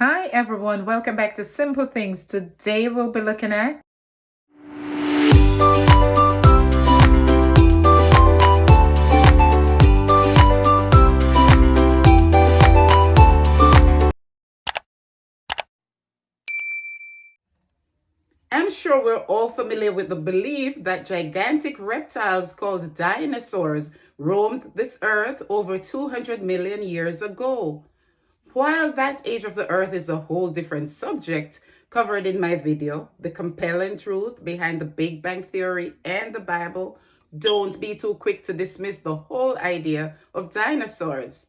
Hi everyone, welcome back to Simple Things. Today we'll be looking at I'm sure we're all familiar with the belief that gigantic reptiles called dinosaurs roamed this earth over 200 million years ago. While that age of the earth is a whole different subject covered in my video, the compelling truth behind the Big Bang Theory and the Bible, don't be too quick to dismiss the whole idea of dinosaurs.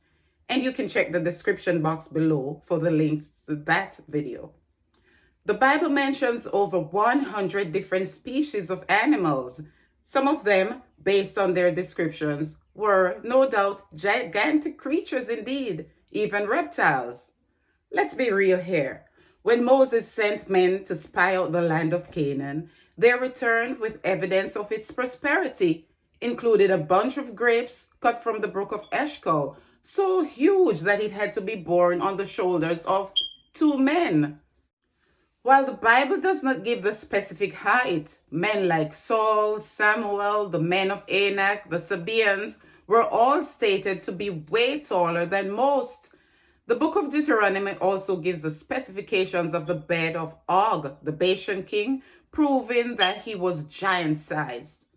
And you can check the description box below for the links to that video. The Bible mentions over 100 different species of animals. Some of them, based on their descriptions, were no doubt gigantic creatures indeed, even reptiles. Let's be real here. When Moses sent men to spy out the land of Canaan, they returned with evidence of its prosperity, including a bunch of grapes cut from the brook of Eshcol, so huge that it had to be borne on the shoulders of 2 men. While the Bible does not give the specific height, men like Saul, Samuel, the men of Anak, the Sabaeans were all stated to be way taller than most. The book of Deuteronomy also gives the specifications of the bed of Og, the Bashan king, proving that he was giant-sized.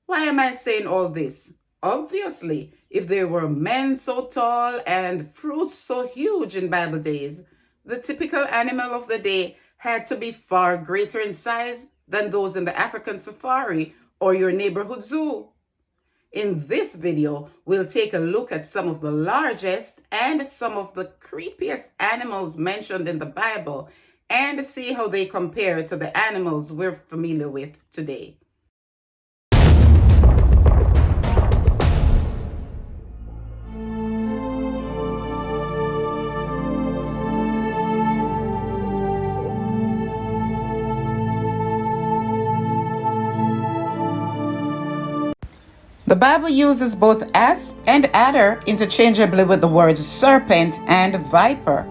Why am I saying all this? Obviously, if there were men so tall and fruits so huge in Bible days, the typical animal of the day had to be far greater in size than those in the African safari or your neighborhood zoo. In this video, we'll take a look at some of the largest and some of the creepiest animals mentioned in the Bible and see how they compare to the animals we're familiar with today. The Bible uses both asp and adder interchangeably with the words serpent and viper.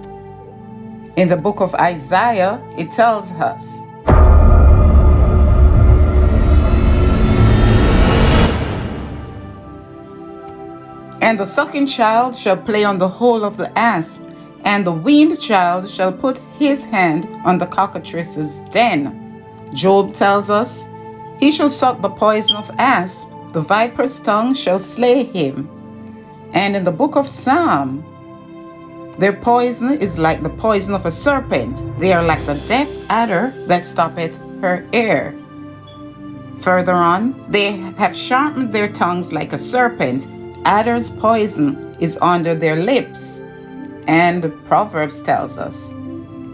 In the book of Isaiah, it tells us, "And the sucking child shall play on the hole of the asp, and the weaned child shall put his hand on the cockatrice's den." Job tells us, "He shall suck the poison of asp, the viper's tongue shall slay him." And in the book of Psalm, their poison is like the poison of a serpent. They are like the deaf adder that stoppeth her ear. Further on, they have sharpened their tongues like a serpent. Adder's poison is under their lips. And Proverbs tells us,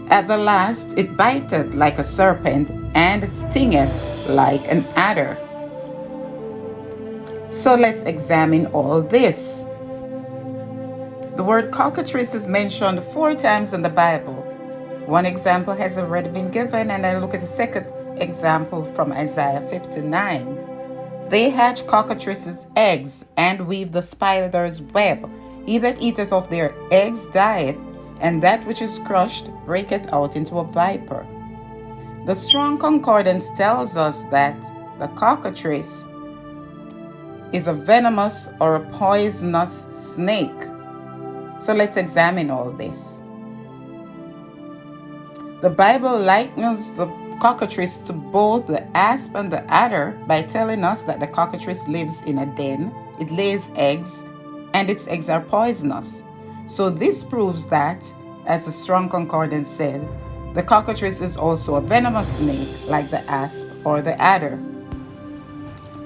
"At the last it biteth like a serpent, and stingeth like an adder." So let's examine all this. The word cockatrice is mentioned 4 times in the Bible. One example has already been given, and I look at the second example from Isaiah 59. "They hatch cockatrices' eggs, and weave the spider's web. He that eateth of their eggs dieth, and that which is crushed breaketh out into a viper." The Strong Concordance tells us that the cockatrice is a venomous or a poisonous snake. So let's examine all this. The Bible likens the cockatrice to both the asp and the adder by telling us that the cockatrice lives in a den, it lays eggs, and its eggs are poisonous. So this proves that, as the Strong Concordance said, the cockatrice is also a venomous snake like the asp or the adder.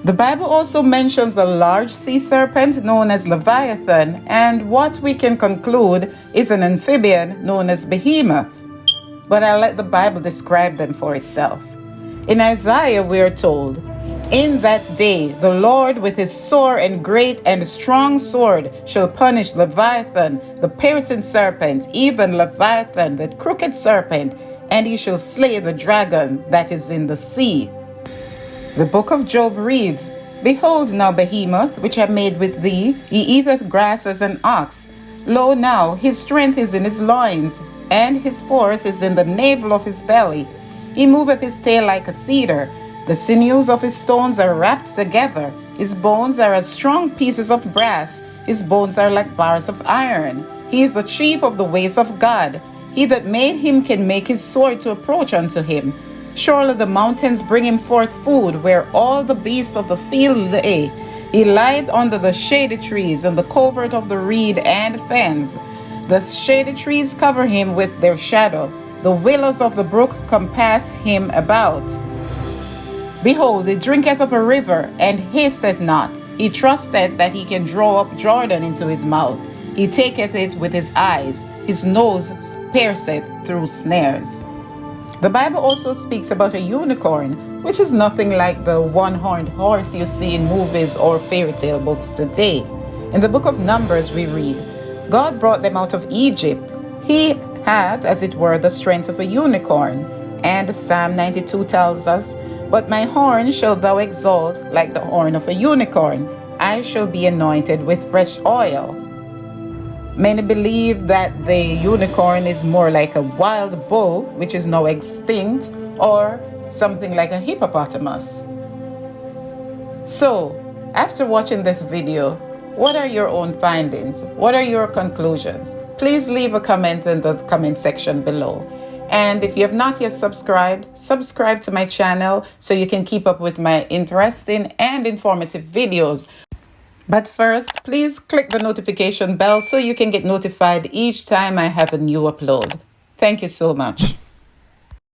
The Bible also mentions a large sea serpent known as Leviathan, and what we can conclude is an amphibian known as Behemoth. But I'll let the Bible describe them for itself. In Isaiah, we are told, "In that day the Lord with his sore and great and strong sword shall punish Leviathan, the piercing serpent, even Leviathan, the crooked serpent, and he shall slay the dragon that is in the sea." The book of Job reads, "Behold now Behemoth, which I made with thee, he eateth grass as an ox. Lo now, his strength is in his loins, and his force is in the navel of his belly. He moveth his tail like a cedar. The sinews of his stones are wrapped together. His bones are as strong pieces of brass. His bones are like bars of iron. He is the chief of the ways of God. He that made him can make his sword to approach unto him. Surely the mountains bring him forth food, where all the beasts of the field lay. He lieth under the shady trees, in the covert of the reed and fens. The shady trees cover him with their shadow. The willows of the brook compass him about. Behold, he drinketh up a river, and hasteth not. He trusteth that he can draw up Jordan into his mouth. He taketh it with his eyes. His nose pierceth through snares. The Bible also speaks about a unicorn, which is nothing like the one-horned horse you see in movies or fairy tale books today. In the book of Numbers we read, God brought them out of Egypt. He hath, as it were, the strength of a unicorn. And Psalm 92 tells us, but my horn shalt thou exalt like the horn of a unicorn. I shall be anointed with fresh oil. Many believe that the unicorn is more like a wild bull, which is now extinct, or something like a hippopotamus. So, after watching this video, what are your own findings? What are your conclusions? Please leave a comment in the comment section below. And if you have not yet subscribed, subscribe to my channel so you can keep up with my interesting and informative videos. But first, please click the notification bell so you can get notified each time I have a new upload. Thank you so much.